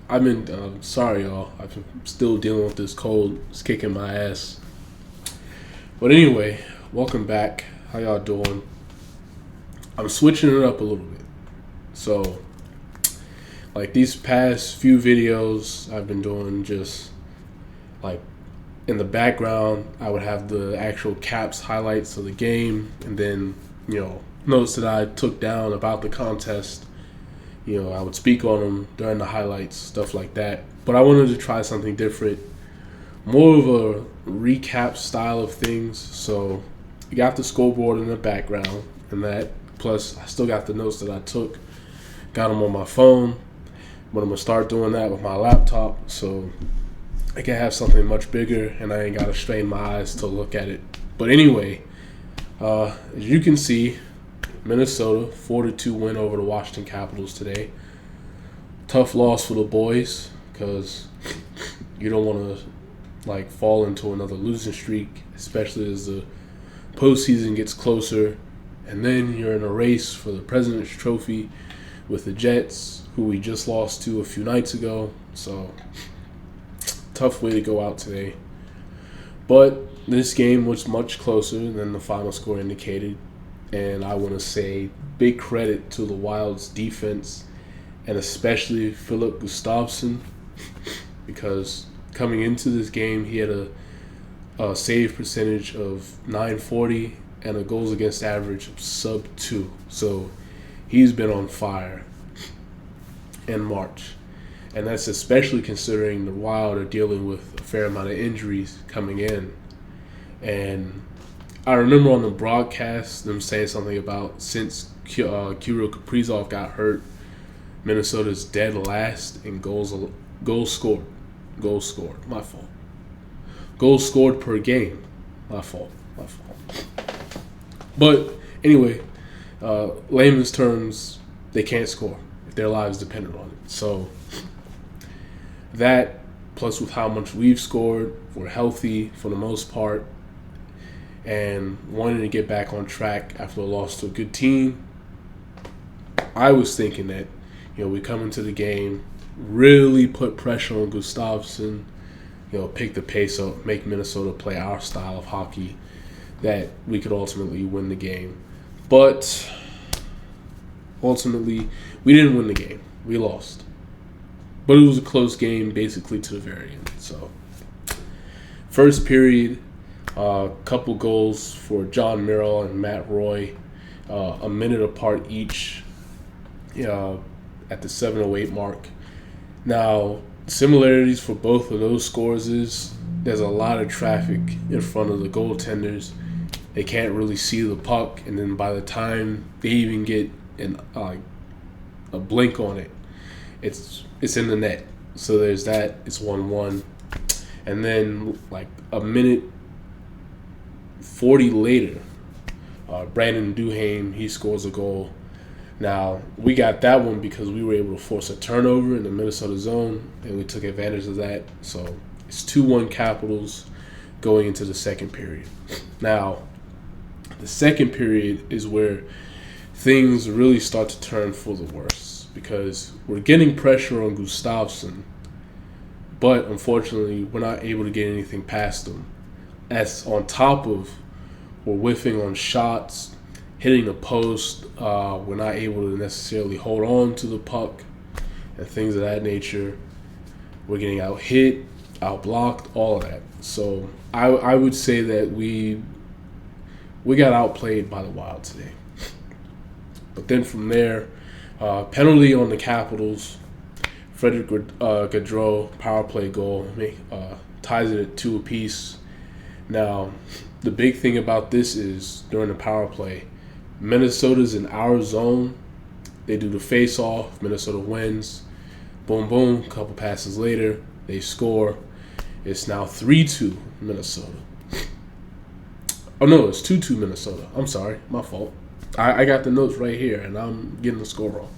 Sorry, y'all. I'm still dealing with this cold. It's kicking my ass. But anyway, welcome back. How y'all doing? I'm switching it up a little bit. So, like these past few videos, I've been doing just like in the background, I would have the actual caps highlights of the game, and then notes that I took down about the contest. I would speak on them during the highlights, stuff like that. But I wanted to try something different, more of a recap style of things. So you got the scoreboard in the background and that. Plus, I still got the notes that I took, got them on my phone. But I'm going to start doing that with my laptop so I can have something much bigger and I ain't got to strain my eyes to look at it. But anyway, as you can see, Minnesota 4-2 win over the Washington Capitals today. Tough loss for the boys because you don't want to fall into another losing streak, especially as the postseason gets closer. And then you're in a race for the President's Trophy with the Jets, who we just lost to a few nights ago. So tough way to go out today. But this game was much closer than the final score indicated. And I want to say big credit to the Wild's defense and especially Philip Gustafsson, because coming into this game he had a save percentage of .940 and a goals against average of sub 2. So he's been on fire in March. And that's especially considering the Wild are dealing with a fair amount of injuries coming in. And I remember on the broadcast them saying something about since Kirill Kaprizov got hurt, Minnesota's dead last in goals scored. My fault. Goals scored per game. My fault. But anyway, layman's terms, they can't score if their lives depended on it. So that, plus with how much we've scored, we're healthy for the most part, and wanting to get back on track after a loss to a good team, I was thinking that, we come into the game, really put pressure on Gustafsson, pick the pace up, make Minnesota play our style of hockey, that we could ultimately win the game. But ultimately, we didn't win the game. We lost. But it was a close game basically to the very end. So, first period, couple goals for John Merrill and Matt Roy, a minute apart each at the 7:08 mark. Now, similarities for both of those scores is there's a lot of traffic in front of the goaltenders. They can't really see the puck, and then by the time they even get a blink on it, it's in the net. So there's that. It's 1-1. And then a minute 40 later, Brandon Duhaime, he scores a goal. Now, we got that one because we were able to force a turnover in the Minnesota zone, and we took advantage of that. So it's 2-1 Capitals going into the second period. Now, the second period is where things really start to turn for the worse because we're getting pressure on Gustafsson, but unfortunately, we're not able to get anything past him. That's on top of we're whiffing on shots, hitting the post. We're not able to necessarily hold on to the puck and things of that nature. We're getting out hit, out blocked, all of that. So I would say that we got outplayed by the Wild today. But then from there, penalty on the Capitals. Frederick Gaudreau, power play goal, ties it at 2 apiece. Now, the big thing about this is during the power play, Minnesota's in our zone. They do the face-off. Minnesota wins. Boom, boom. A couple passes later, they score. It's now 3-2 Minnesota. Oh, no, it's 2-2 Minnesota. I'm sorry. My fault. I got the notes right here, and I'm getting the score wrong.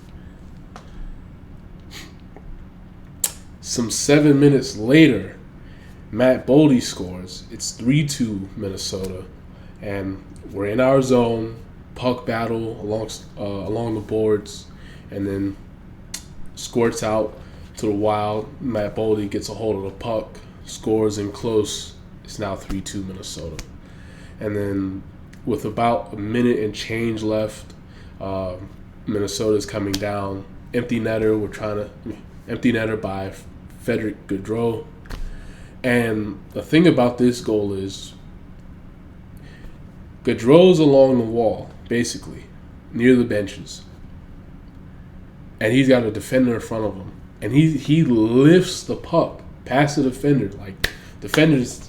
Some 7 minutes later, Matt Boldy scores. It's 3-2 Minnesota, and we're in our zone. Puck battle along the boards, and then squirts out to the Wild. Matt Boldy gets a hold of the puck, scores in close. It's now 3-2 Minnesota. And then with about a minute and change left, Minnesota's coming down. Empty netter by Frederick Gaudreau. And the thing about this goal is Gaudreau's along the wall, basically, near the benches. And he's got a defender in front of him. And he lifts the puck past the defender. Like, defender's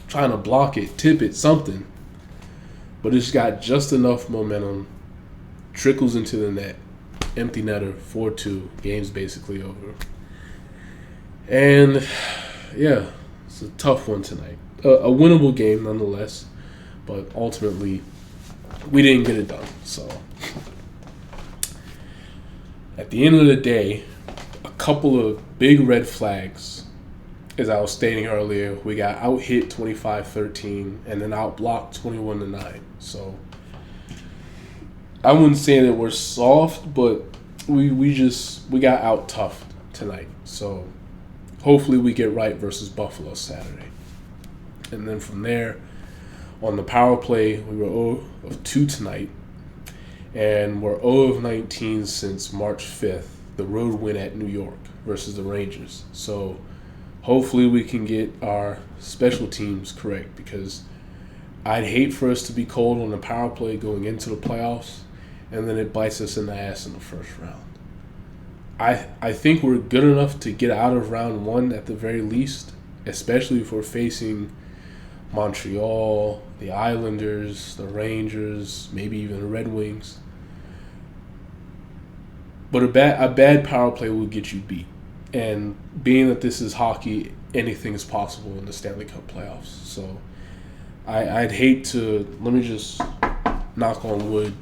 trying to block it, tip it, something. But it's got just enough momentum, trickles into the net. Empty netter, 4-2. Game's basically over. And, yeah, it's a tough one tonight. A winnable game, nonetheless. But ultimately, we didn't get it done. So, at the end of the day, a couple of big red flags. As I was stating earlier, we got out-hit 25-13 and then out-blocked 21-9. So, I wouldn't say that we're soft, but we got out-toughed tonight. So, hopefully we get right versus Buffalo Saturday. And then from there, on the power play, we were 0 of 2 tonight. And we're 0 of 19 since March 5th, the road win at New York versus the Rangers. So hopefully we can get our special teams correct, because I'd hate for us to be cold on the power play going into the playoffs, and then it bites us in the ass in the first round. I think we're good enough to get out of round 1 at the very least, especially if we're facing Montreal, the Islanders, the Rangers, maybe even the Red Wings. But a bad power play will get you beat. And being that this is hockey, anything is possible in the Stanley Cup playoffs. So I'd hate to, let me just knock on wood,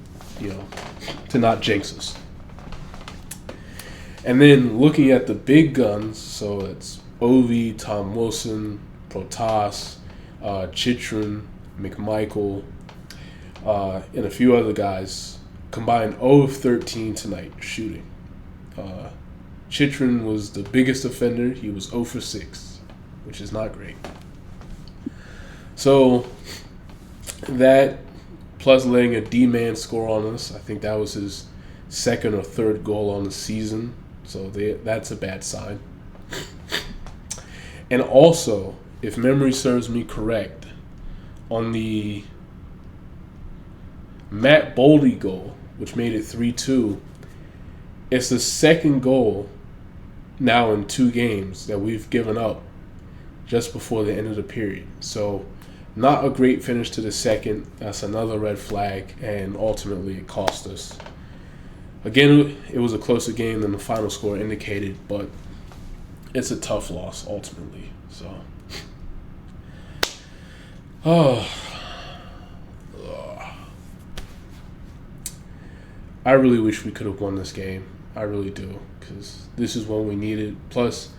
to not jinx us. And then looking at the big guns, so it's Ovi, Tom Wilson, Protas, Chychrun, McMichael, and a few other guys, combined 0 of 13 tonight shooting. Chychrun was the biggest offender. He was 0 for 6, which is not great. So that, plus letting a D-man score on us, I think that was his second or third goal on the season. So that's a bad sign. And also, if memory serves me correct, on the Matt Boldy goal, which made it 3-2, it's the second goal now in 2 games that we've given up just before the end of the period. So not a great finish to the second. That's another red flag, and ultimately it cost us. Again, it was a closer game than the final score indicated, but it's a tough loss ultimately. So, I really wish we could have won this game. I really do, because this is what we needed. Plus,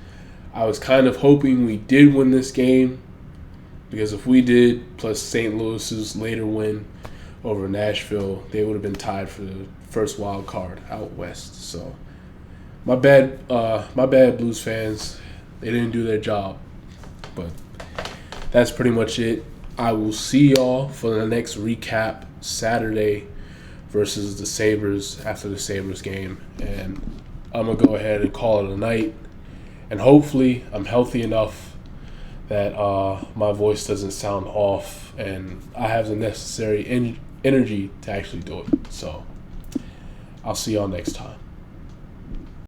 I was kind of hoping we did win this game, because if we did, plus St. Louis's later win over Nashville, they would have been tied for the first wild card out west. So, my bad, Blues fans. They didn't do their job. But that's pretty much it. I will see y'all for the next recap Saturday versus the Sabres after the Sabres game. And I'm going to go ahead and call it a night. And hopefully I'm healthy enough that my voice doesn't sound off and I have the necessary energy to actually do it. So I'll see y'all next time.